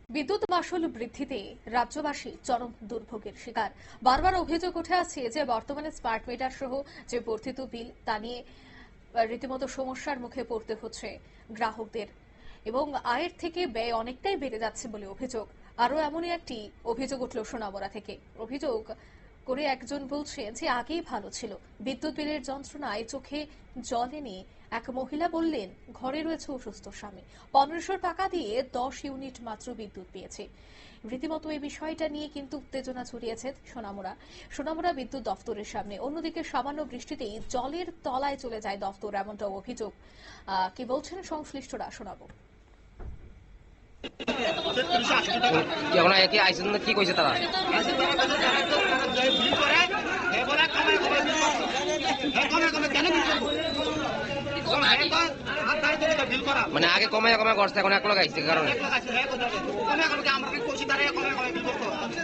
বিদ্যুৎ মাশুল বৃদ্ধিতে রাজ্যবাসী চরম দুর্ভোগের শিকার। বারবার অভিযোগ উঠে আসছে যে বর্তমানে স্মার্ট মিটার সহ যে বর্ধিত বিল তা নিয়ে রীতিমতো সমস্যার মুখে পড়তে হচ্ছে গ্রাহকদের এবং আয়ের থেকে ব্যয় অনেকটাই বেড়ে যাচ্ছে বলে অভিযোগ। আরও এমনই একটি অভিযোগ উঠল সোনামুড়া থেকে। অভিযোগ করে একজন বলছেন যে আগেই ভালো ছিল, বিদ্যুৎ বিলের যন্ত্রণায় চোখে জল এনে এক মহিলা বললেন ঘরে রয়েছে অসুস্থ স্বামী, 1500 টাকা দিয়ে 10 ইউনিট মাত্র বিদ্যুৎ পেয়েছে। রীতিমতো এই বিষয়টা নিয়ে কিন্তু উত্তেজনা ছড়িয়েছে সোনামুড়া বিদ্যুৎ দফতরের সামনে। অন্যদিকে সামান্য বৃষ্টিতেই জলের তলায় চলে যায় দফতর, এমনটা অভিযোগ। কি বলছেন সংশ্লিষ্টরা শোনাবো। কি আইসেন কি কইছে তারা? মানে আগে কমায় কমায় করছে, এখন এক লোক আইছে কারণে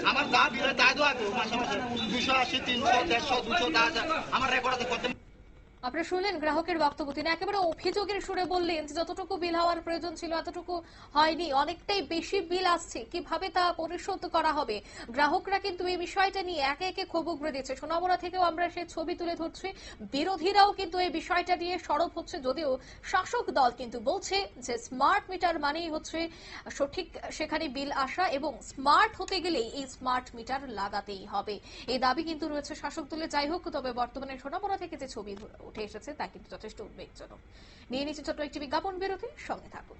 আমার যা বিল তাই দেওয়া মাসে মাসে 280, 300, 150, 200 আমার রেকর্ড করতে। আপনারা শুনলেন গ্রাহকের বক্তব্য। তিনি একেবারে অভিযোগের সুরে বললেন যে যতটুকু বিল হওয়ার প্রয়োজন ছিল এতটুকু হয়নি, অনেকটাই বেশি বিল আসছে, কিভাবে তা পরিশোধ করা হবে। গ্রাহকরা কিন্তু এই বিষয়টা নিয়ে একে একে ক্ষোভ উগড়ে দিচ্ছে। সোনামুড়া থেকেও আমরা সেই ছবি তুলে ধরছি। বিরোধীরাও কিন্তু এই বিষয়টা নিয়ে সরব হচ্ছে, যদিও শাসক দল কিন্তু বলছে যে স্মার্ট মিটার মানেই হচ্ছে সঠিক সেখানে বিল আসা এবং স্মার্ট হতে গেলেই এই স্মার্ট মিটার লাগাতেই হবে। এই দাবি কিন্তু রয়েছে শাসক দলে। যাই হোক, তবে বর্তমানে সোনামুড়া থেকে যে ছবি উঠে এসেছে তা কিন্তু যথেষ্ট উদ্বেগজনক। নিয়ে নিচ্ছে ছোট্ট একটি বিজ্ঞাপন বিরতি, সঙ্গে থাকুন।